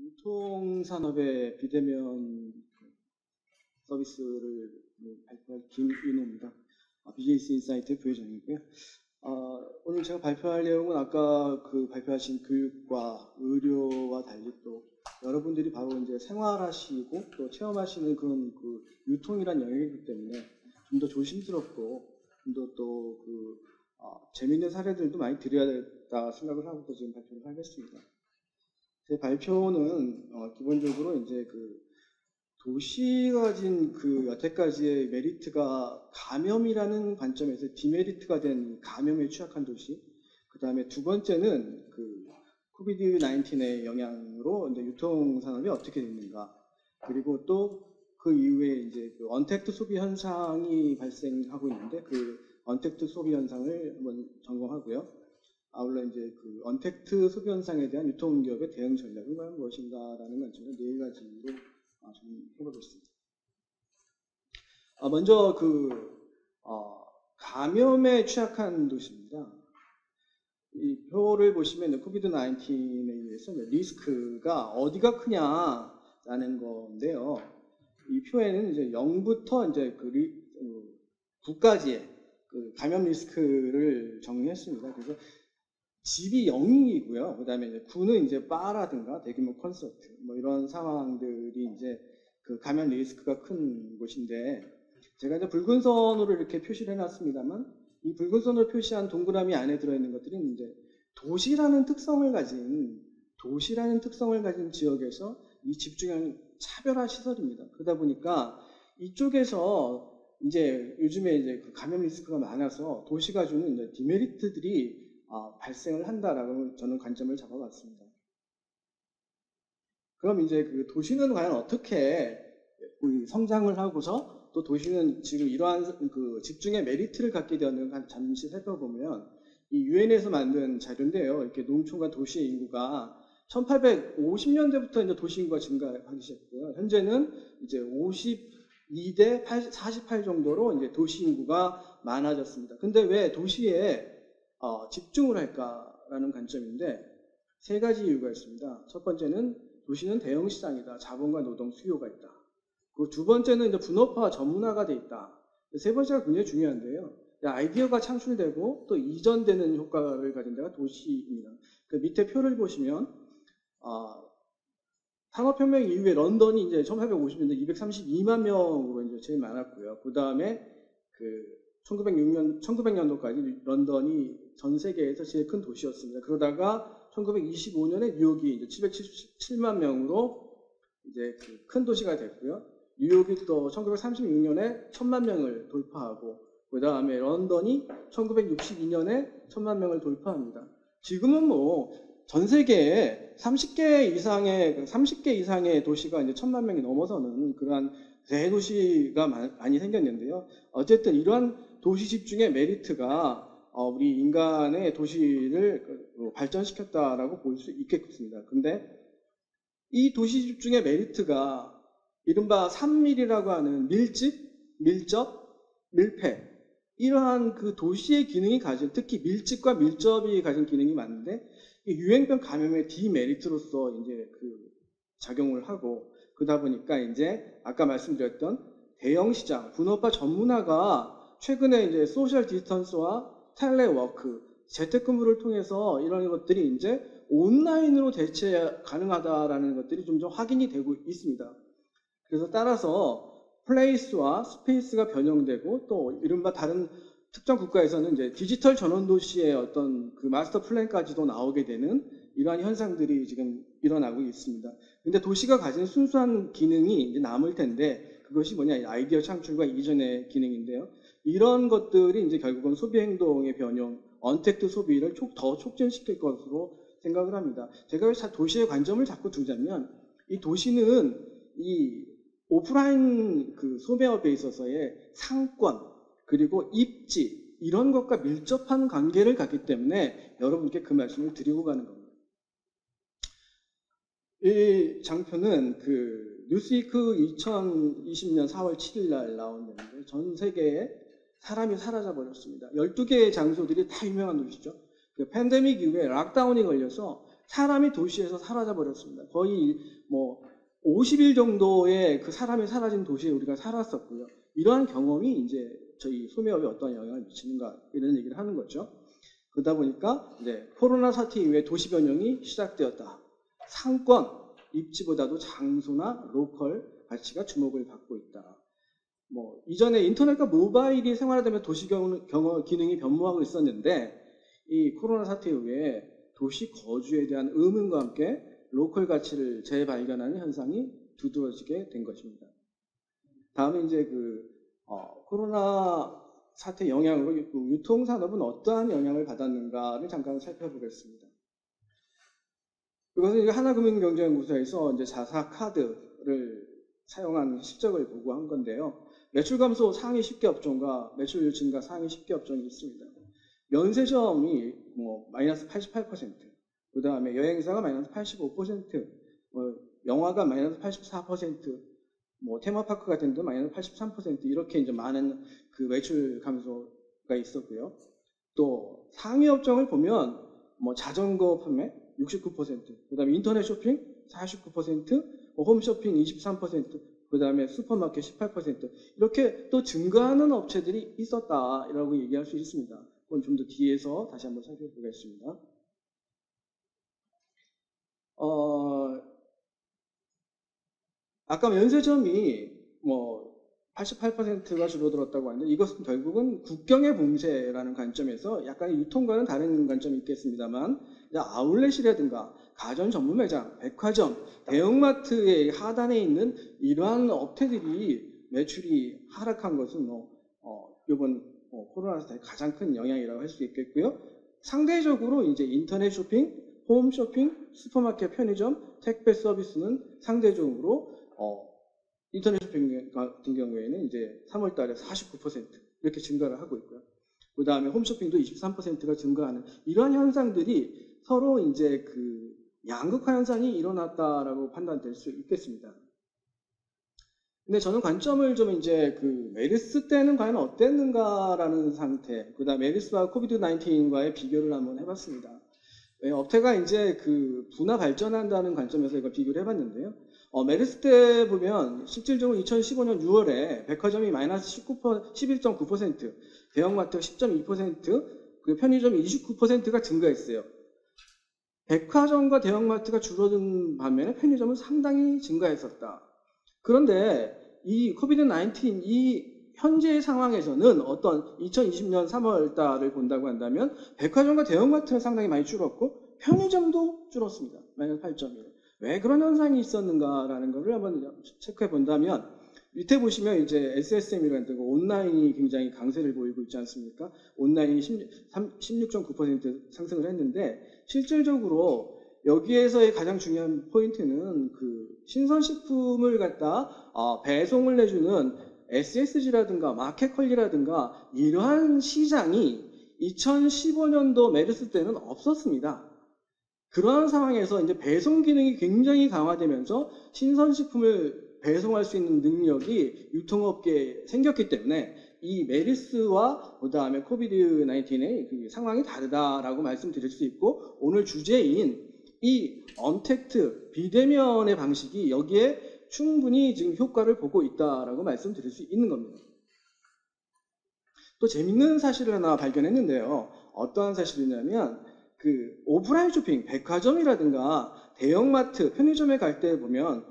유통산업의 비대면 서비스를 발표할 김인호입니다. 비즈니스 인사이트 부회장이고요. 오늘 제가 발표할 내용은 아까 발표하신 교육과 의료와 달리 또 여러분들이 바로 이제 생활하시고 또 체험하시는 그런 유통이란 영역이기 때문에 좀 더 조심스럽고 좀 더 또 재미있는 사례들도 많이 드려야겠다 생각을 하고 지금 발표를 하겠습니다. 제 발표는 기본적으로 이제 도시가 가진 여태까지의 메리트가 감염이라는 관점에서 디메리트가 된 감염에 취약한 도시. 그 다음에 두 번째는 코비드 19의 영향으로 이제 유통 산업이 어떻게 됐는가. 그리고 또 그 이후에 이제 언택트 소비 현상이 발생하고 있는데 언택트 소비 현상을 한번 점검하고요. 아울러 이제 언택트 소비 현상에 대한 유통기업의 대응 전략은 무엇인가라는 관점에서 네 가지로 좀 해보겠습니다. 먼저 감염에 취약한 도시입니다. 이 표를 보시면 코비드 19에 의해서 리스크가 어디가 크냐라는 건데요. 이 표에는 이제 0부터 이제 9까지의 감염 리스크를 정의했습니다. 그래서 집이 0이고요. 그 다음에 이제 9는 이제 바라든가 대규모 콘서트 이런 상황들이 이제 감염 리스크가 큰 곳인데, 제가 이제 붉은 선으로 이렇게 표시를 해놨습니다만, 이 붉은 선으로 표시한 동그라미 안에 들어있는 것들은 이제 도시라는 특성을 가진 지역에서 이 집중형 차별화 시설입니다. 그러다 보니까 이쪽에서 이제 요즘에 이제 감염 리스크가 많아서 도시가 주는 이제 디메리트들이 발생을 한다라고 저는 관점을 잡아봤습니다. 그럼 이제 도시는 과연 어떻게 성장을 하고서 또 도시는 지금 이러한 집중의 메리트를 갖게 되었는가 잠시 살펴보면, 이 유엔에서 만든 자료인데요. 이렇게 농촌과 도시의 인구가 1850년대부터 이제 도시 인구가 증가하기 시작했고요. 현재는 이제 52대 48 정도로 이제 도시 인구가 많아졌습니다. 근데 왜 도시에 집중을 할까라는 관점인데, 세 가지 이유가 있습니다. 첫 번째는 도시는 대형 시장이다. 자본과 노동 수요가 있다. 그리고 두 번째는 이제 분업화와 전문화가 돼 있다. 세 번째가 굉장히 중요한데요. 아이디어가 창출되고 또 이전되는 효과를 가진 데가 도시입니다. 밑에 표를 보시면 산업혁명 이후에 런던이 이제 1850년대 232만 명으로 이제 제일 많았고요. 그 다음에 1900년도까지 런던이 전 세계에서 제일 큰 도시였습니다. 그러다가 1925년에 뉴욕이 이제 777만 명으로 이제 큰 도시가 됐고요. 뉴욕이 또 1936년에 1000만 명을 돌파하고, 그 다음에 런던이 1962년에 1000만 명을 돌파합니다. 지금은 전 세계에 30개 이상의 도시가 이제 1000만 명이 넘어서는 그러한 대도시가 많이 생겼는데요. 어쨌든 이러한 도시 집중의 메리트가 우리 인간의 도시를 발전시켰다라고 볼 수 있겠습니다. 근데 이 도시 집중의 메리트가 이른바 3밀이라고 하는 밀접, 밀폐, 이러한 도시의 기능이 가진, 특히 밀집과 밀접이 가진 기능이 많은데, 유행병 감염의 디메리트로서 이제 작용을 하고, 그러다 보니까 이제 아까 말씀드렸던 대형 시장, 분업화 전문화가 최근에 이제 소셜 디스턴스와 텔레워크, 재택근무를 통해서 이런 것들이 이제 온라인으로 대체 가능하다라는 것들이 좀 확인이 되고 있습니다. 그래서 따라서 플레이스와 스페이스가 변형되고, 또 이른바 다른 특정 국가에서는 이제 디지털 전원 도시의 어떤 마스터 플랜까지도 나오게 되는 이러한 현상들이 지금 일어나고 있습니다. 근데 도시가 가진 순수한 기능이 이제 남을 텐데, 그것이 뭐냐, 아이디어 창출과 이전의 기능인데요. 이런 것들이 이제 결국은 소비 행동의 변형, 언택트 소비를 더 촉진시킬 것으로 생각을 합니다. 제가 왜 도시의 관점을 자꾸 두자면, 이 도시는 이 오프라인 소매업에 있어서의 상권, 그리고 입지, 이런 것과 밀접한 관계를 갖기 때문에 여러분께 그 말씀을 드리고 가는 겁니다. 이 장표는 뉴스위크 2020년 4월 7일 날 나온 건데, 전 세계에 사람이 사라져 버렸습니다. 12개의 장소들이 다 유명한 도시죠. 팬데믹 이후에 락다운이 걸려서 사람이 도시에서 사라져 버렸습니다. 거의 뭐 50일 정도의 그 사람이 사라진 도시에 우리가 살았었고요. 이러한 경험이 이제 저희 소매업에 어떤 영향을 미치는가 이런 얘기를 하는 거죠. 그러다 보니까 이제 코로나 사태 이후에 도시 변형이 시작되었다. 상권, 입지보다도 장소나 로컬 가치가 주목을 받고 있다. 뭐 이전에 인터넷과 모바일이 생활화되면 도시 기능이 변모하고 있었는데 이 코로나 사태 이후에 도시 거주에 대한 의문과 함께 로컬 가치를 재발견하는 현상이 두드러지게 된 것입니다. 다음에 이제 코로나 사태 영향으로 유통산업은 어떠한 영향을 받았는가를 잠깐 살펴보겠습니다. 이것은 하나금융경제연구소에서 이제 자사 카드를 사용한 실적을 보고한 건데요. 매출 감소 상위 10개 업종과 매출 증가 상위 10개 업종이 있습니다. 면세점이 마이너스 88%, 그 다음에 여행사가 마이너스 85%, 영화가 마이너스 84%, 테마파크 같은 데도 마이너스 83% 이렇게 이제 많은 그 매출 감소가 있었고요. 또 상위 업종을 보면 자전거 판매 69%, 그 다음에 인터넷 쇼핑 49%, 홈쇼핑 23%, 그 다음에 슈퍼마켓 18% 이렇게 또 증가하는 업체들이 있었다라고 얘기할 수 있습니다. 그건 좀 더 뒤에서 다시 한번 살펴보겠습니다. 아까 면세점이 88%가 줄어들었다고 하는데 이것은 결국은 국경의 봉쇄라는 관점에서 약간 유통과는 다른 관점이 있겠습니다만 아울렛이라든가 가전 전문 매장, 백화점, 대형마트의 하단에 있는 이러한 업체들이 매출이 하락한 것은 이번 코로나 사태의 가장 큰 영향이라고 할 수 있겠고요. 상대적으로 이제 인터넷 쇼핑, 홈쇼핑, 슈퍼마켓, 편의점, 택배 서비스는 상대적으로 인터넷 쇼핑 같은 경우에는 이제 3월 달에 49% 이렇게 증가를 하고 있고요. 그 다음에 홈쇼핑도 23%가 증가하는 이러한 현상들이 서로 이제 그 양극화 현상이 일어났다라고 판단될 수 있겠습니다. 근데 저는 관점을 좀 이제 메르스 때는 과연 어땠는가라는 상태, 그 다음 메르스와 코비드 19과의 비교를 한번 해봤습니다. 업태가 이제 분화 발전한다는 관점에서 이걸 비교를 해봤는데요. 메르스 때 보면 실질적으로 2015년 6월에 백화점이 마이너스 11.9%, 대형마트가 10.2%, 그리고 편의점이 29%가 증가했어요. 백화점과 대형마트가 줄어든 반면에 편의점은 상당히 증가했었다. 그런데 이 코비드-19 이 현재의 상황에서는 어떤 2020년 3월 달을 본다고 한다면 백화점과 대형마트는 상당히 많이 줄었고 편의점도 줄었습니다. 마이너스 8.1. 왜 그런 현상이 있었는가라는 것을 한번 체크해 본다면 밑에 보시면 이제 SSM이라는 온라인이 굉장히 강세를 보이고 있지 않습니까? 온라인이 16.9% 상승을 했는데 실질적으로 여기에서의 가장 중요한 포인트는 신선식품을 갖다 배송을 해주는 SSG라든가 마켓컬리라든가 이러한 시장이 2015년도 메르스 때는 없었습니다. 그러한 상황에서 이제 배송 기능이 굉장히 강화되면서 신선식품을 배송할 수 있는 능력이 유통업계에 생겼기 때문에 이 메르스와 그 다음에 코비드 19의 상황이 다르다라고 말씀드릴 수 있고 오늘 주제인 이 언택트 비대면의 방식이 여기에 충분히 지금 효과를 보고 있다라고 말씀드릴 수 있는 겁니다. 또 재밌는 사실을 하나 발견했는데요. 어떠한 사실이냐면 오프라인 쇼핑, 백화점이라든가 대형마트, 편의점에 갈 때 보면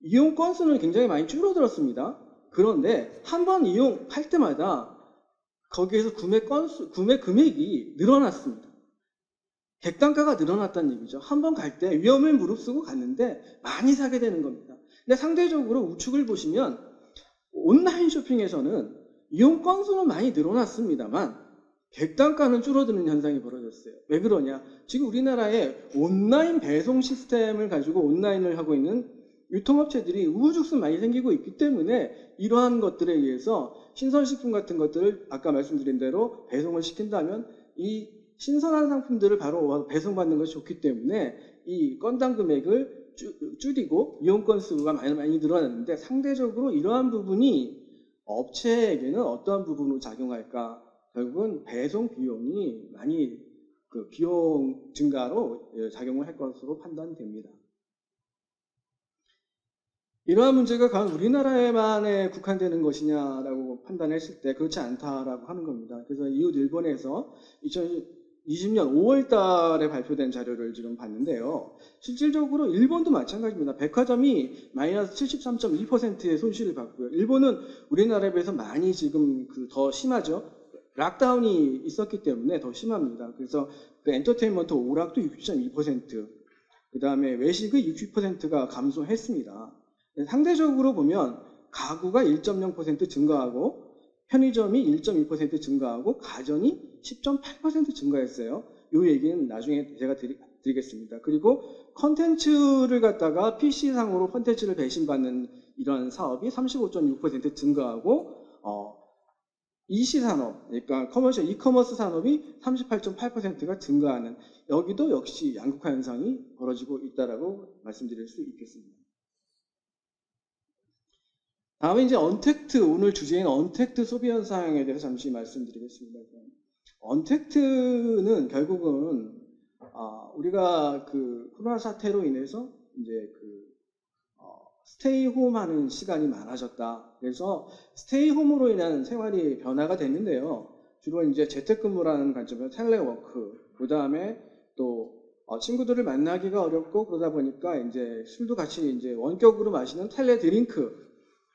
이용 건수는 굉장히 많이 줄어들었습니다. 그런데 한 번 이용할 때마다 거기에서 구매 금액이 늘어났습니다. 객단가가 늘어났다는 얘기죠. 한 번 갈 때 위험을 무릅쓰고 갔는데 많이 사게 되는 겁니다. 근데 상대적으로 우측을 보시면 온라인 쇼핑에서는 이용 건수는 많이 늘어났습니다만 객단가는 줄어드는 현상이 벌어졌어요. 왜 그러냐? 지금 우리나라에 온라인 배송 시스템을 가지고 온라인을 하고 있는 유통업체들이 우후죽순 많이 생기고 있기 때문에 이러한 것들에 의해서 신선식품 같은 것들을 아까 말씀드린 대로 배송을 시킨다면 이 신선한 상품들을 바로 배송받는 것이 좋기 때문에 이 건당 금액을 줄이고 이용 건수가 많이 늘어났는데 상대적으로 이러한 부분이 업체에게는 어떠한 부분으로 작용할까? 결국은 배송 비용이 많이 그 비용 증가로 작용을 할 것으로 판단됩니다. 이러한 문제가 과연 우리나라에만에 국한되는 것이냐라고 판단했을 때 그렇지 않다라고 하는 겁니다. 그래서 이웃 일본에서 2020년 5월 달에 발표된 자료를 지금 봤는데요. 실질적으로 일본도 마찬가지입니다. 백화점이 마이너스 73.2%의 손실을 봤고요. 일본은 우리나라에 비해서 많이 지금 더 심하죠. 락다운이 있었기 때문에 더 심합니다. 그래서 그 엔터테인먼트 오락도 60.2%, 그 다음에 외식의 60%가 감소했습니다. 상대적으로 보면 가구가 1.0% 증가하고 편의점이 1.2% 증가하고 가전이 10.8% 증가했어요. 이 얘기는 나중에 제가 드리겠습니다. 그리고 컨텐츠를 갖다가 PC상으로 컨텐츠를 배신받는 이런 사업이 35.6% 증가하고 EC 산업, 그러니까 커머셜 이커머스 산업이 38.8%가 증가하는, 여기도 역시 양극화 현상이 벌어지고 있다라고 말씀드릴 수 있겠습니다. 다음에 이제 언택트, 오늘 주제인 언택트 소비 현상에 대해서 잠시 말씀드리겠습니다. 언택트는 결국은 우리가 그 코로나 사태로 인해서 이제 스테이홈 하는 시간이 많아졌다. 그래서 스테이홈으로 인한 생활이 변화가 됐는데요. 주로 이제 재택근무라는 관점에서 텔레워크, 그 다음에 또 친구들을 만나기가 어렵고 그러다 보니까 이제 술도 같이 이제 원격으로 마시는 텔레드링크,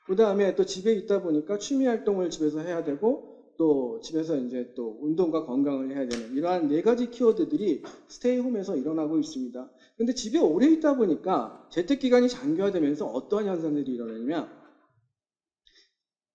그 다음에 또 집에 있다 보니까 취미 활동을 집에서 해야 되고 또 집에서 이제 또 운동과 건강을 해야 되는 이러한 4가지 키워드들이 스테이홈에서 일어나고 있습니다. 근데 집에 오래 있다 보니까 재택기간이 장기화되면서 어떠한 현상들이 일어나냐면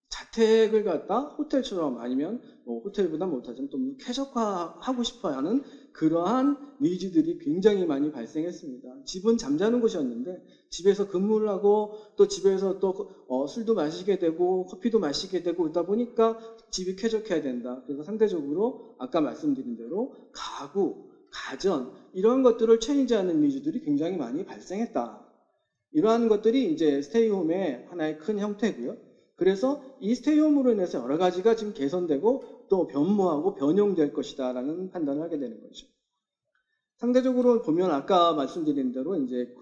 자택을 갖다 호텔처럼 아니면 뭐 호텔보다 못하지만 좀 쾌적화하고 싶어 하는 그러한 니즈들이 굉장히 많이 발생했습니다. 집은 잠자는 곳이었는데 집에서 근무를 하고 또 집에서 또 술도 마시게 되고 커피도 마시게 되고 그러다 보니까 집이 쾌적해야 된다. 그래서 상대적으로 아까 말씀드린 대로 가구, 가전 이런 것들을 체인지하는 니즈들이 굉장히 많이 발생했다. 이러한 것들이 이제 스테이홈의 하나의 큰 형태고요. 그래서 이 스테이홈으로 인해서 여러 가지가 지금 개선되고 또 변모하고 변형될 것이다 라는 판단을 하게 되는 거죠. 상대적으로 보면 아까 말씀드린 대로 이제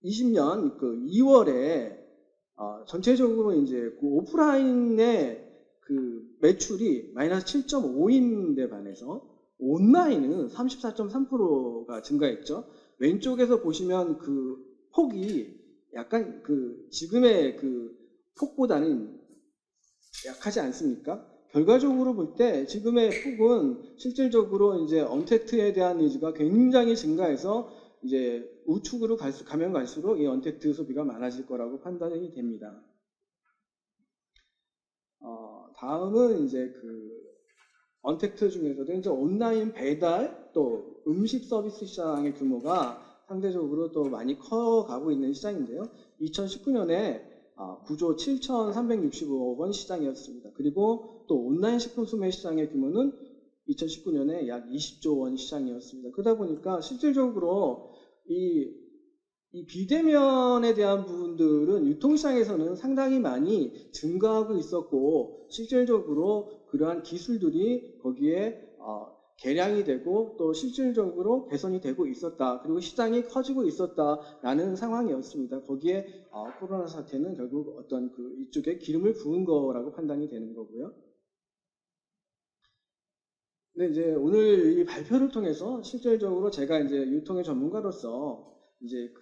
2020년 2월에 전체적으로 이제 오프라인의 매출이 마이너스 7.5인데 반해서 온라인은 34.3%가 증가했죠. 왼쪽에서 보시면 폭이 약간 지금의 폭보다는 약하지 않습니까? 결과적으로 볼 때 지금의 폭은 실질적으로 이제 언택트에 대한 니즈가 굉장히 증가해서 이제 우측으로 가면 갈수록 이 언택트 소비가 많아질 거라고 판단이 됩니다. 다음은 이제 언택트 중에서도 이제 온라인 배달 또 음식 서비스 시장의 규모가 상대적으로 또 많이 커가고 있는 시장인데요. 2019년에 9조 7,365억 원 시장이었습니다. 그리고 또 온라인 식품 소매 시장의 규모는 2019년에 약 20조 원 시장이었습니다. 그러다 보니까 실질적으로 이 비대면에 대한 부분들은 유통시장에서는 상당히 많이 증가하고 있었고 실질적으로 그러한 기술들이 거기에 개량이 되고 또 실질적으로 개선이 되고 있었다. 그리고 시장이 커지고 있었다라는 상황이었습니다. 거기에 코로나 사태는 결국 어떤 이쪽에 기름을 부은 거라고 판단이 되는 거고요. 근데 이제 오늘 이 발표를 통해서 실질적으로 제가 이제 유통의 전문가로서 이제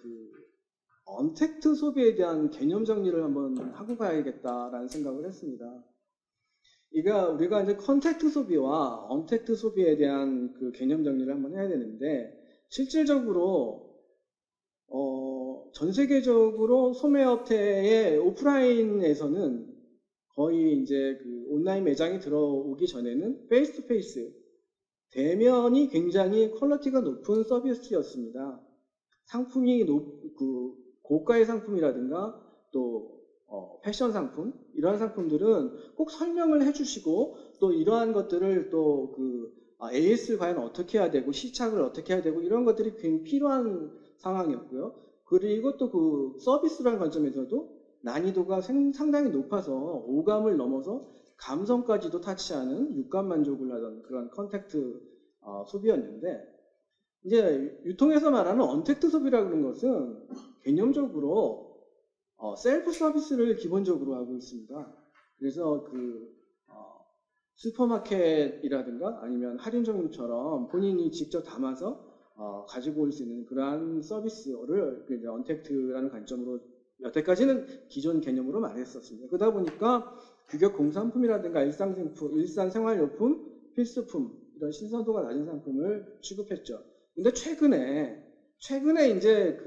언택트 소비에 대한 개념 정리를 한번 하고 가야겠다라는 생각을 했습니다. 우리가 이제 컨택트 소비와 언택트 소비에 대한 개념 정리를 한번 해야 되는데, 실질적으로, 전 세계적으로 소매업체의 오프라인에서는 거의 이제 온라인 매장이 들어오기 전에는 페이스 투 페이스, 대면이 굉장히 퀄리티가 높은 서비스였습니다. 상품이 고가의 상품이라든가 또 패션 상품, 이러한 상품들은 꼭 설명을 해주시고 또 이러한 것들을 또 AS를 과연 어떻게 해야 되고 시착을 어떻게 해야 되고 이런 것들이 굉장히 필요한 상황이었고요. 그리고 또 서비스라는 관점에서도 난이도가 상당히 높아서 오감을 넘어서 감성까지도 타치하는 육감 만족을 하던 그런 컨택트 소비였는데, 이제 유통에서 말하는 언택트 소비라고 하는 것은 개념적으로 셀프 서비스를 기본적으로 하고 있습니다. 그래서 슈퍼마켓이라든가 아니면 할인점처럼 본인이 직접 담아서 가지고 올 수 있는 그러한 서비스를 이제 언택트라는 관점으로 여태까지는 기존 개념으로 말했었습니다. 그러다 보니까 규격 공산품이라든가 일상 생활용품, 필수품 이런 신선도가 낮은 상품을 취급했죠. 근데 최근에 이제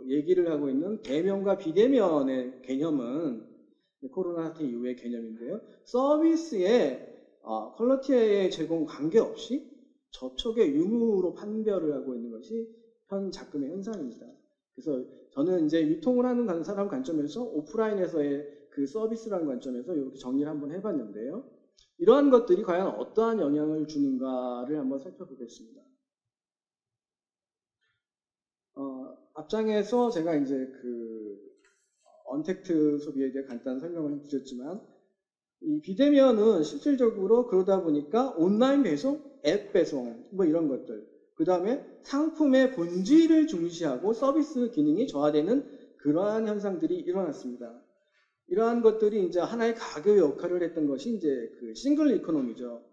얘기를 하고 있는 대면과 비대면의 개념은 코로나 사태 이후의 개념인데요. 서비스의 퀄리티에 제공 관계없이 접촉의 유무로 판별을 하고 있는 것이 현 작금의 현상입니다. 그래서 저는 이제 유통을 하는 사람 관점에서 오프라인에서의 그 서비스라는 관점에서 이렇게 정리를 한번 해봤는데요. 이러한 것들이 과연 어떠한 영향을 주는가를 한번 살펴보겠습니다. 앞장에서 제가 이제 언택트 소비에 대해 간단한 설명을 드렸지만, 이 비대면은 실질적으로 그러다 보니까 온라인 배송, 앱 배송, 뭐 이런 것들, 그 다음에 상품의 본질을 중시하고 서비스 기능이 저하되는 그러한 현상들이 일어났습니다. 이러한 것들이 이제 하나의 가교 역할을 했던 것이 이제 싱글 이코노미죠.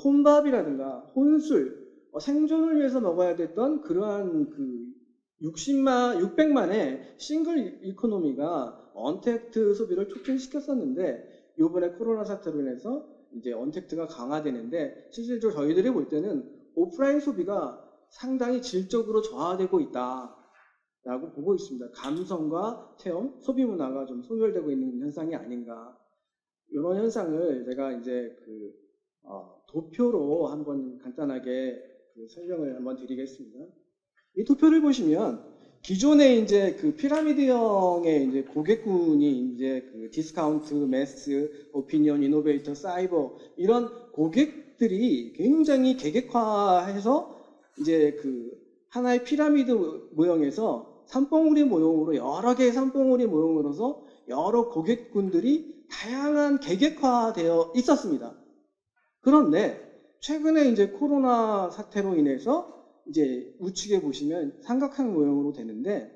혼밥이라든가 혼술, 생존을 위해서 먹어야 됐던 그러한 600만의 싱글 이코노미가 언택트 소비를 촉진시켰었는데, 이번에 코로나 사태로 인해서 이제 언택트가 강화되는데, 실질적으로 저희들이 볼 때는 오프라인 소비가 상당히 질적으로 저하되고 있다라고 보고 있습니다. 감성과 체험, 소비 문화가 좀 소멸되고 있는 현상이 아닌가. 이런 현상을 제가 이제 도표로 한번 간단하게 설명을 한번 드리겠습니다. 이 도표를 보시면 기존에 이제 피라미드형의 이제 고객군이 이제 디스카운트, 매스, 오피니언, 이노베이터, 사이버 이런 고객들이 굉장히 계획화해서 이제 하나의 피라미드 모형에서 산봉우리 모형으로 여러 개의 산봉우리 모형으로서 여러 고객군들이 다양한 계획화되어 있었습니다. 그런데 최근에 이제 코로나 사태로 인해서 이제 우측에 보시면 삼각형 모형으로 되는데,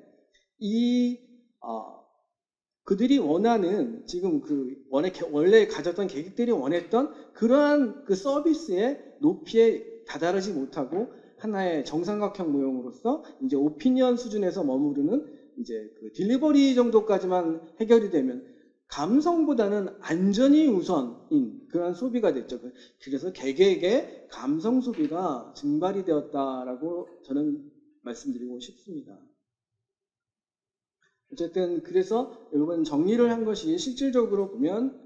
그들이 원하는 지금 원래 가졌던 계획들이 원했던 그러한 서비스의 높이에 다다르지 못하고 하나의 정삼각형 모형으로서 이제 오피니언 수준에서 머무르는 이제 딜리버리 정도까지만 해결이 되면 감성보다는 안전이 우선인 그런 소비가 됐죠. 그래서 개개의 감성 소비가 증발이 되었다라고 저는 말씀드리고 싶습니다. 어쨌든 그래서 이번 정리를 한 것이 실질적으로 보면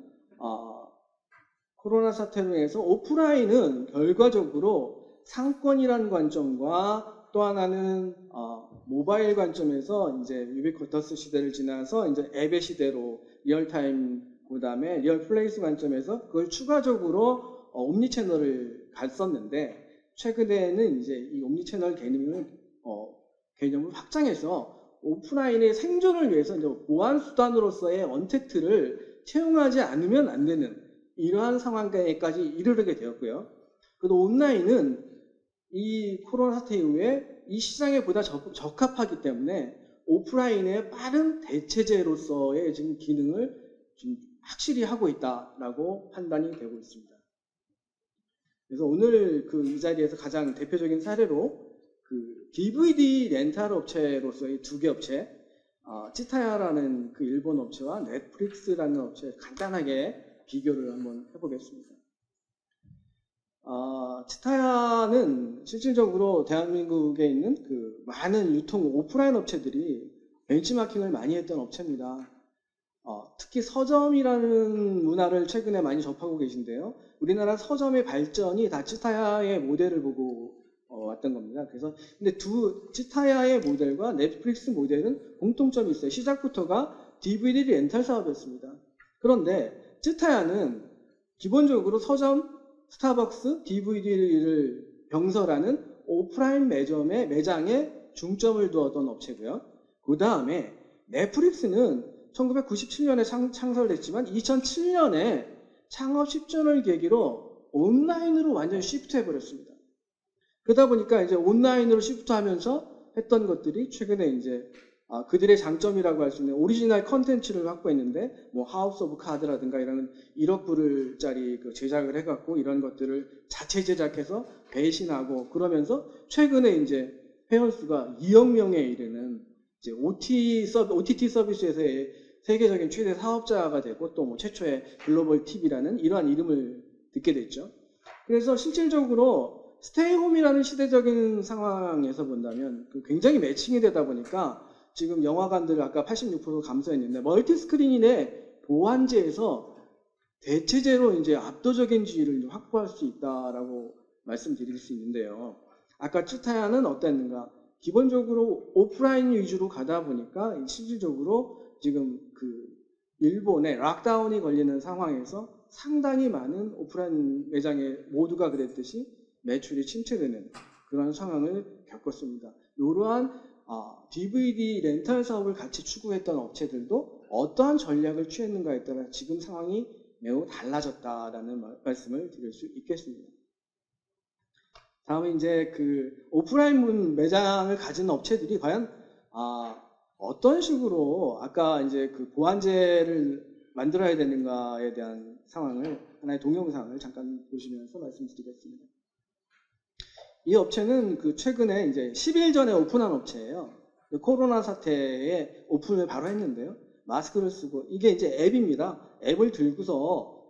코로나 사태로 인해서 오프라인은 결과적으로 상권이라는 관점과 또 하나는 모바일 관점에서 이제 유비쿼터스 시대를 지나서 이제 앱의 시대로 리얼타임, 그 다음에 리얼플레이스 관점에서 그걸 추가적으로 옴니채널을 갔었는데, 최근에는 이제 이 옴니채널 개념을 확장해서 오프라인의 생존을 위해서 이제 보안 수단으로서의 언택트를 채용하지 않으면 안 되는 이러한 상황까지 이르게 되었고요. 그리고 온라인은 이 코로나 사태 이후에 이 시장에 보다 적합하기 때문에 오프라인의 빠른 대체제로서의 지금 기능을 좀 확실히 하고 있다라고 판단이 되고 있습니다. 그래서 오늘 이 자리에서 가장 대표적인 사례로 DVD 렌탈 업체로서의 두 개 업체, 치타야라는 일본 업체와 넷플릭스라는 업체 간단하게 비교를 한번 해보겠습니다. 치타야는 실질적으로 대한민국에 있는 많은 유통 오프라인 업체들이 벤치마킹을 많이 했던 업체입니다. 특히 서점이라는 문화를 최근에 많이 접하고 계신데요. 우리나라 서점의 발전이 다 치타야의 모델을 보고 왔던 겁니다. 그래서 근데 치타야의 모델과 넷플릭스 모델은 공통점이 있어요. 시작부터가 DVD 렌탈 사업이었습니다. 그런데 치타야는 기본적으로 서점, 스타벅스, DVD를 병설하는 오프라인 매장에 중점을 두었던 업체고요. 그 다음에 넷플릭스는 1997년에 창설됐지만 2007년에 창업 10주년을 계기로 온라인으로 완전히 시프트해 버렸습니다. 그러다 보니까 이제 온라인으로 시프트하면서 했던 것들이 최근에 이제 그들의 장점이라고 할 수 있는 오리지널 컨텐츠를 확보했는데 뭐 하우스 오브 카드라든가 이런 1억 불짜리 그 제작을 해갖고 이런 것들을 자체 제작해서 배신하고 그러면서 최근에 이제 회원수가 2억 명에 이르는 이제 OTT 서비스에서의 세계적인 최대 사업자가 되고 또 뭐 최초의 글로벌 TV라는 이러한 이름을 듣게 됐죠. 그래서 실질적으로 스테이홈이라는 시대적인 상황에서 본다면 굉장히 매칭이 되다 보니까 지금 영화관들 아까 86% 감소했는데 멀티스크린인의 보완제에서 대체제로 이제 압도적인 지위를 확보할 수 있다라고 말씀드릴 수 있는데요. 아까 츠타야는 어땠는가? 기본적으로 오프라인 위주로 가다 보니까 실질적으로 지금 그 일본의 락다운이 걸리는 상황에서 상당히 많은 오프라인 매장에 모두가 그랬듯이 매출이 침체되는 그런 상황을 겪었습니다. 이러한 DVD 렌탈 사업을 같이 추구했던 업체들도 어떠한 전략을 취했는가에 따라 지금 상황이 매우 달라졌다라는 말씀을 드릴 수 있겠습니다. 다음에 이제 그 오프라인 매장을 가진 업체들이 과연 어떤 식으로 아까 이제 그 보완제를 만들어야 되는가에 대한 상황을 하나의 동영상을 잠깐 보시면서 말씀드리겠습니다. 이 업체는 그 최근에 이제 10일 전에 오픈한 업체예요. 코로나 사태에 오픈을 바로 했는데요. 마스크를 쓰고 이게 이제 앱입니다. 앱을 들고서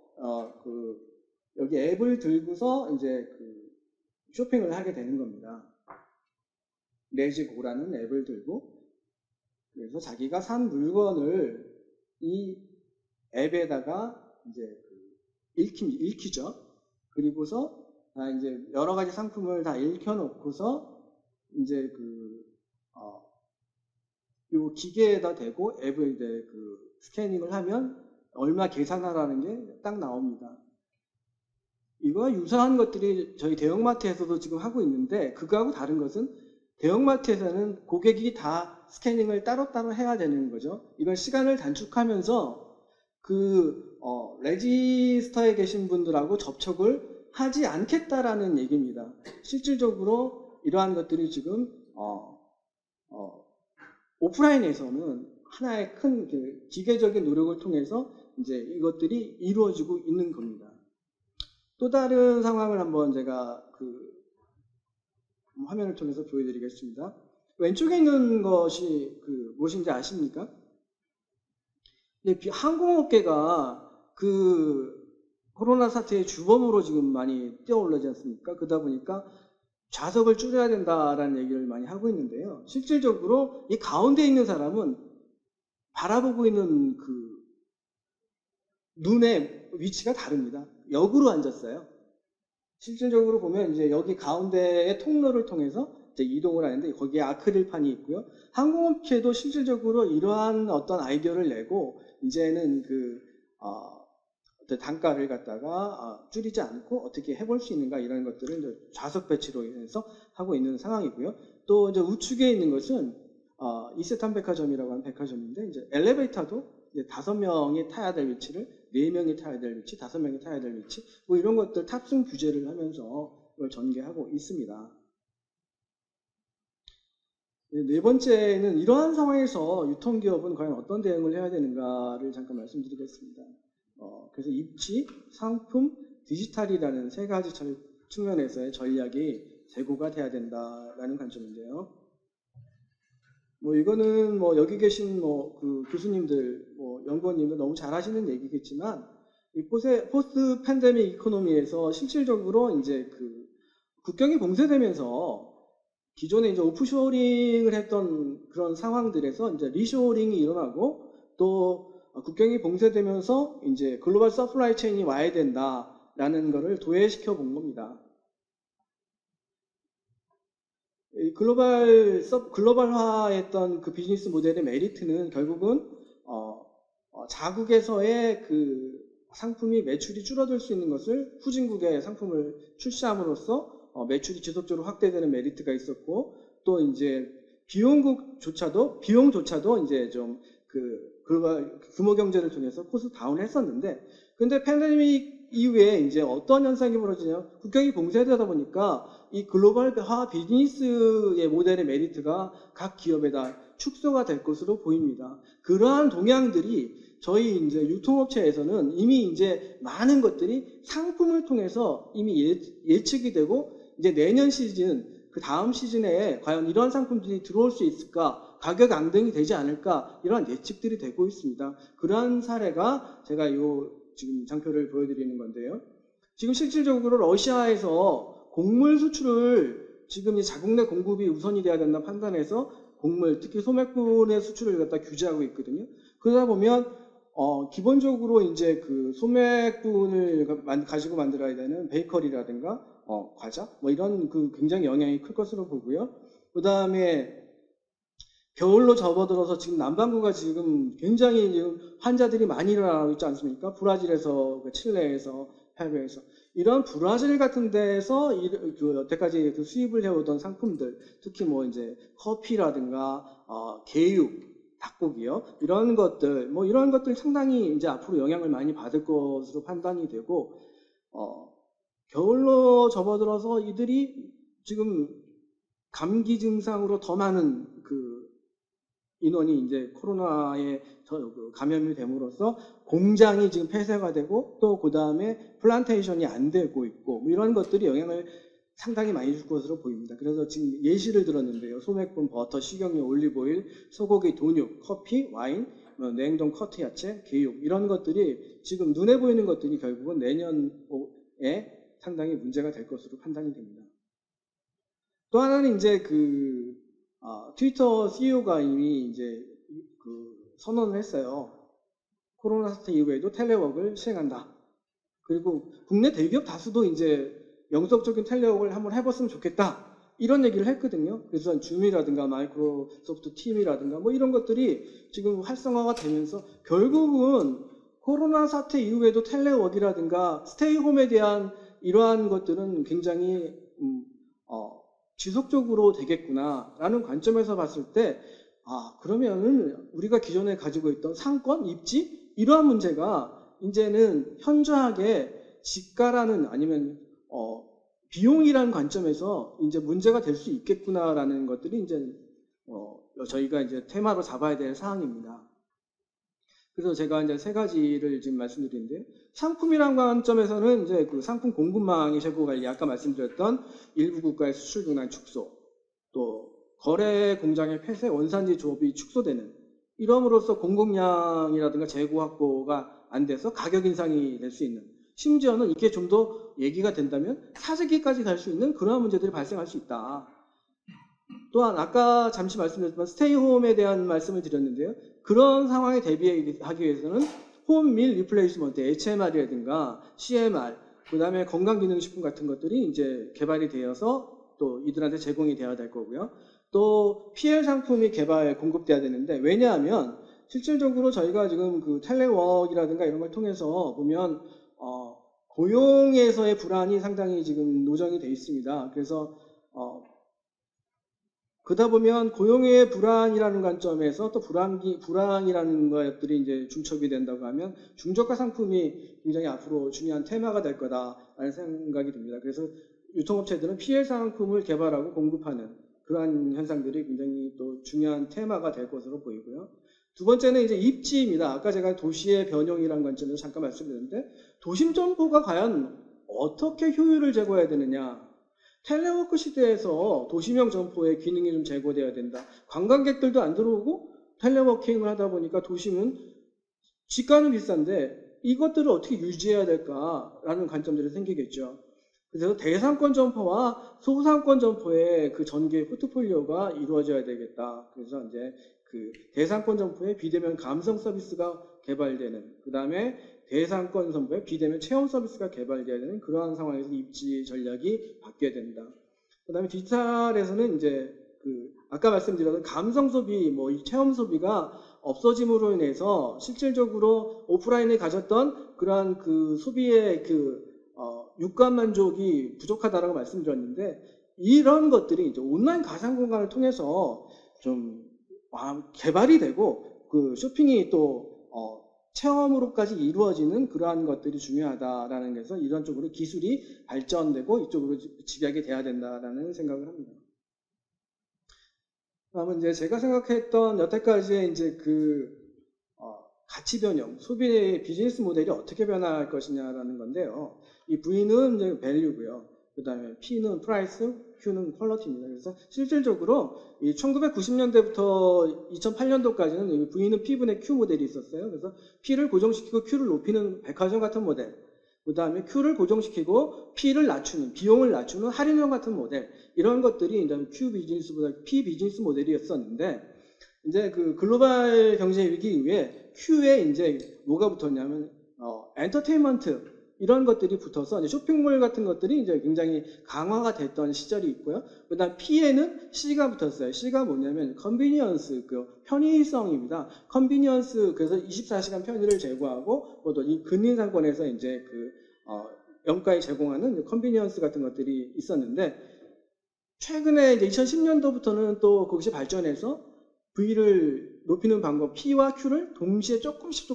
여기 앱을 들고서 이제 그 쇼핑을 하게 되는 겁니다. 레지고라는 앱을 들고 그래서 자기가 산 물건을 이 앱에다가 이제 읽히죠. 그리고서 이제 여러 가지 상품을 다 읽혀놓고서 이제 요 기계에다 대고 앱을 이제 스캐닝을 하면 얼마 계산하라는 게 딱 나옵니다. 이거와 유사한 것들이 저희 대형마트에서도 지금 하고 있는데 그거하고 다른 것은 대형마트에서는 고객이 다 스캐닝을 따로따로 해야 되는 거죠. 이건 시간을 단축하면서 레지스터에 계신 분들하고 접촉을 하지 않겠다라는 얘기입니다. 실질적으로 이러한 것들이 지금 오프라인에서는 하나의 큰 기계적인 노력을 통해서 이제 이것들이 이루어지고 있는 겁니다. 또 다른 상황을 한번 제가 화면을 통해서 보여드리겠습니다. 왼쪽에 있는 것이 무엇인지 아십니까? 항공업계가 코로나 사태의 주범으로 지금 많이 뛰어올라지 않습니까? 그러다 보니까 좌석을 줄여야 된다라는 얘기를 많이 하고 있는데요. 실질적으로 이 가운데 있는 사람은 바라보고 있는 눈의 위치가 다릅니다. 역으로 앉았어요. 실질적으로 보면 이제 여기 가운데의 통로를 통해서 이제 이동을 하는데 거기에 아크릴판이 있고요. 항공업체도 실질적으로 이러한 어떤 아이디어를 내고 이제는 단가를 갖다가 줄이지 않고 어떻게 해볼 수 있는가 이런 것들을 이제 좌석 배치로 인해서 하고 있는 상황이고요. 또 이제 우측에 있는 것은 이세탄 백화점이라고 하는 백화점인데 이제 엘리베이터도 이제 5명이 타야 될 위치를 4명이 타야 될 위치, 5명이 타야 될 위치 뭐 이런 것들 탑승 규제를 하면서 이걸 전개하고 있습니다. 네 번째는 이러한 상황에서 유통기업은 과연 어떤 대응을 해야 되는가를 잠깐 말씀드리겠습니다. 그래서 입지, 상품, 디지털이라는 세 가지 측면에서의 전략이 제고가 돼야 된다라는 관점인데요. 이거는 여기 계신 교수님들, 연구원님들 너무 잘 하시는 얘기겠지만, 이 포스트 팬데믹 이코노미에서 실질적으로 이제 국경이 봉쇄되면서 기존에 이제 오프쇼링을 했던 그런 상황들에서 이제 리쇼링이 일어나고 또 국경이 봉쇄되면서 이제 글로벌 서플라이 체인이 와야 된다라는 것을 도외시켜 본 겁니다. 글로벌화했던 비즈니스 모델의 메리트는 결국은 자국에서의 상품이 매출이 줄어들 수 있는 것을 후진국에 상품을 출시함으로써 매출이 지속적으로 확대되는 메리트가 있었고 또 이제 비용조차도 이제 좀 글로벌 규모 경제를 통해서 코스트 다운을 했었는데 근데 팬데믹 이후에 이제 어떤 현상이 벌어지냐, 국경이 봉쇄되다 보니까 이 글로벌화 비즈니스의 모델의 메리트가 각 기업에다 축소가 될 것으로 보입니다. 그러한 동향들이 저희 이제 유통업체에서는 이미 이제 많은 것들이 상품을 통해서 이미 예측이 되고, 이제 내년 시즌, 그 다음 시즌에 과연 이런 상품들이 들어올 수 있을까, 가격 안정이 되지 않을까, 이런 예측들이 되고 있습니다. 그러한 사례가 제가 지금 장표를 보여드리는 건데요. 지금 실질적으로 러시아에서 곡물 수출을 지금 이 자국 내 공급이 우선이 돼야 된다 판단해서 곡물, 특히 소맥분의 수출을 갖다 규제하고 있거든요. 그러다 보면 기본적으로 이제 그 소맥분을 가지고 만들어야 되는 베이커리라든가 과자 뭐 이런 그 굉장히 영향이 클 것으로 보고요. 그 다음에 겨울로 접어들어서 지금 남반구가 지금 굉장히 지금 환자들이 많이 일어나고 있지 않습니까? 브라질에서, 칠레에서, 페루에서. 이런 브라질 같은 데에서 여태까지 그 수입을 해오던 상품들, 특히 뭐 이제 커피라든가, 개육, 닭고기요. 이런 것들 상당히 이제 앞으로 영향을 많이 받을 것으로 판단이 되고, 겨울로 접어들어서 이들이 지금 감기 증상으로 더 많은 그 인원이 이제 코로나에 감염이 됨으로써 공장이 지금 폐쇄가 되고, 또 그 다음에 플란테이션이 안 되고 있고, 뭐 이런 것들이 영향을 상당히 많이 줄 것으로 보입니다. 그래서 지금 예시를 들었는데요. 소맥분, 버터, 식용유, 올리브오일, 소고기, 돈육, 커피, 와인, 냉동 커트 야채, 개육, 이런 것들이 지금 눈에 보이는 것들이 결국은 내년에 상당히 문제가 될 것으로 판단이 됩니다. 또 하나는 이제 트위터 CEO가 이미 이제 선언을 했어요. 코로나 사태 이후에도 텔레워크를 시행한다. 그리고 국내 대기업 다수도 이제 영속적인 텔레워크를 한번 해봤으면 좋겠다. 이런 얘기를 했거든요. 그래서 줌이라든가 마이크로소프트 팀이라든가 뭐 이런 것들이 지금 활성화가 되면서 결국은 코로나 사태 이후에도 텔레워크라든가 스테이홈에 대한 이러한 것들은 굉장히 지속적으로 되겠구나라는 관점에서 봤을 때, 그러면은 우리가 기존에 가지고 있던 상권, 입지 이러한 문제가 이제는 현저하게 지가라는 아니면 비용이라는 관점에서 이제 문제가 될 수 있겠구나라는 것들이 이제 저희가 이제 테마로 잡아야 될 사항입니다. 그래서 제가 이제 세 가지를 지금 말씀드리는데, 상품이라는 관점에서는 이제 그 상품 공급망의 재고 관리, 아까 말씀드렸던 일부 국가의 수출 등란 축소, 또 거래 공장의 폐쇄, 원산지 조업이 축소되는, 이럼으로써 공급량이라든가 재고 확보가 안 돼서 가격 인상이 될 수 있는, 심지어는 이게 좀 더 얘기가 된다면 사재기까지 갈 수 있는 그러한 문제들이 발생할 수 있다. 또한 아까 잠시 말씀드렸지만 스테이홈에 대한 말씀을 드렸는데요. 그런 상황에 대비하기 위해서는 홈 밀 리플레이스먼트, HMR이라든가 CMR, 그 다음에 건강기능식품 같은 것들이 이제 개발이 되어서 또 이들한테 제공이 되어야 될 거고요. 또 PL 상품이 공급돼야 되는데, 왜냐하면 실질적으로 저희가 지금 그 텔레워크라든가 이런 걸 통해서 보면 고용에서의 불안이 상당히 지금 노정이 돼 있습니다. 그래서 그러다 보면 고용의 불안이라는 관점에서 또 불황이라는 것들이 이제 중첩이 된다고 하면 중저가 상품이 굉장히 앞으로 중요한 테마가 될 거다라는 생각이 듭니다. 그래서 유통업체들은 PL 상품을 개발하고 공급하는 그러한 현상들이 굉장히 또 중요한 테마가 될 것으로 보이고요. 두 번째는 이제 입지입니다. 아까 제가 도시의 변형이라는 관점에서 잠깐 말씀드렸는데, 도심 점포가 과연 어떻게 효율을 제고해야 되느냐. 텔레워크 시대에서 도시명 점포의 기능이 좀 제고돼야 된다. 관광객들도 안 들어오고 텔레워킹을 하다 보니까 도심은 집가는 비싼데 이것들을 어떻게 유지해야 될까라는 관점들이 생기겠죠. 그래서 대상권 점포와 소상권 점포의 그 전개 포트폴리오가 이루어져야 되겠다. 그래서 이제 그 대상권 점포의 비대면 감성 서비스가 개발되는, 그 다음에 대상권 점포의 비대면 체험 서비스가 개발되어야 되는 그러한 상황에서 입지 전략이 바뀌어야 된다. 그 다음에 디지털에서는 이제 아까 말씀드렸던 감성 소비, 이 체험 소비가 없어짐으로 인해서 실질적으로 오프라인에 가졌던 그러한 그 소비의 육감 만족이 부족하다라고 말씀드렸는데, 이런 것들이 이제 온라인 가상 공간을 통해서 좀 개발이 되고 그 쇼핑이 또 체험으로까지 이루어지는 그러한 것들이 중요하다라는 것에서 이런 쪽으로 기술이 발전되고 이쪽으로 집약이 돼야 된다라는 생각을 합니다. 다음은 이제 제가 생각했던 여태까지의 이제 가치 변형, 소비의 비즈니스 모델이 어떻게 변화할 것이냐라는 건데요. 이 V는 이제 value고요. 그 다음에 P는 price, Q는 quality입니다. 그래서 실질적으로 이 1990년대부터 2008년도까지는 V는 P분의 Q 모델이 있었어요. 그래서 P를 고정시키고 Q를 높이는 백화점 같은 모델. 그 다음에 Q를 고정시키고 P를 낮추는, 비용을 낮추는 할인형 같은 모델. 이런 것들이 이제 Q 비즈니스보다 P 비즈니스 모델이었었는데, 이제 그 글로벌 경제 위기 이후에 Q에 이제 뭐가 붙었냐면, 엔터테인먼트, 이런 것들이 붙어서 이제 쇼핑몰 같은 것들이 이제 굉장히 강화가 됐던 시절이 있고요. 그 다음 P에는 C가 붙었어요. C가 뭐냐면 컨비니언스, 편의성입니다. 컨비니언스, 그래서 24시간 편의를 제공하고 또 이 근인상권에서 이제 영가에 제공하는 컨비니언스 같은 것들이 있었는데, 최근에 이제 2010년도부터는 또 그것이 발전해서 V를 높이는 방법, P와 Q를 동시에 조금씩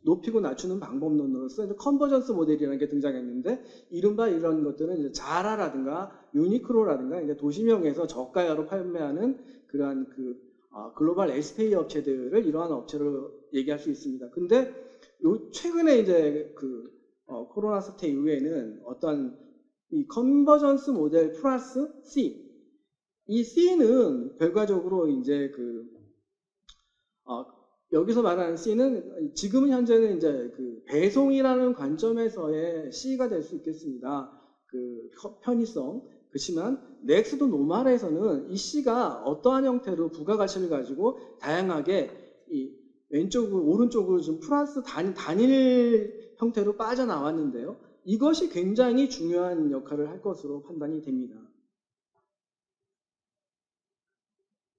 높이고 낮추는 방법론으로서 이제 컨버전스 모델이라는 게 등장했는데, 이른바 이런 것들은 이제 자라라든가 유니크로라든가 이제 도시명에서 저가야로 판매하는 그러한 글로벌 SPA 업체들을 이러한 업체로 얘기할 수 있습니다. 근데 최근에 이제 코로나 사태 이후에는 어떤 이 컨버전스 모델 플러스 C, 이 C는 결과적으로 이제 여기서 말하는 C는 지금 현재는 이제 배송이라는 관점에서의 C가 될 수 있겠습니다. 편의성. 그렇지만 넥스트 노멀에서는 이 C가 어떠한 형태로 부가가치를 가지고 다양하게 이 왼쪽으로 오른쪽으로 좀 플러스 단일 형태로 빠져나왔는데요. 이것이 굉장히 중요한 역할을 할 것으로 판단이 됩니다.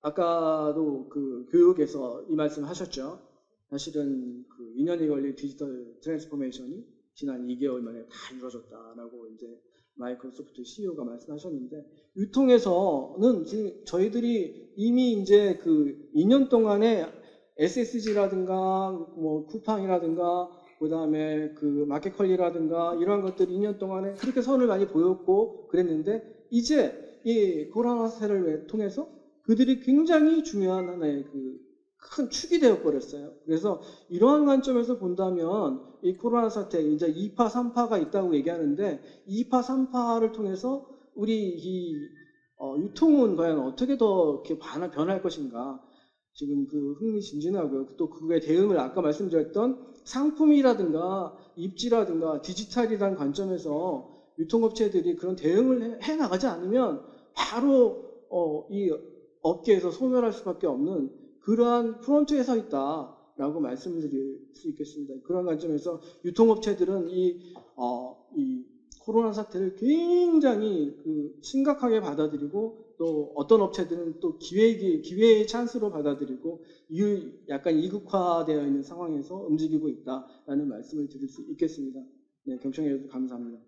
아까도 교육에서 이 말씀 하셨죠. 사실은 2년이 걸린 디지털 트랜스포메이션이 지난 2개월 만에 다 이루어졌다라고 이제 마이크로소프트 CEO가 말씀하셨는데, 유통에서는 지금 저희들이 이미 이제 2년 동안에 SSG라든가 뭐 쿠팡이라든가 그 다음에 마켓컬리라든가 이러한 것들이 2년 동안에 그렇게 선을 많이 보였고 그랬는데, 이제 이 코로나 사태를 통해서 그들이 굉장히 중요한 하나의 큰 축이 되어버렸어요. 그래서 이러한 관점에서 본다면 이 코로나 사태, 이제 2파, 3파가 있다고 얘기하는데, 2파, 3파를 통해서 우리 유통은 과연 어떻게 더 이렇게 변할 것인가. 지금 흥미진진하고요. 또 그에 대응을 아까 말씀드렸던 상품이라든가 입지라든가 디지털이라는 관점에서 유통업체들이 그런 대응을 해 나가지 않으면 바로 이 업계에서 소멸할 수밖에 없는 그러한 프론트에 서 있다라고 말씀을 드릴 수 있겠습니다. 그런 관점에서 유통업체들은 이 코로나 사태를 굉장히 심각하게 받아들이고, 또 어떤 업체들은 또 기회의 찬스로 받아들이고 약간 이극화되어 있는 상황에서 움직이고 있다라는 말씀을 드릴 수 있겠습니다. 네, 경청해 주셔서 감사합니다.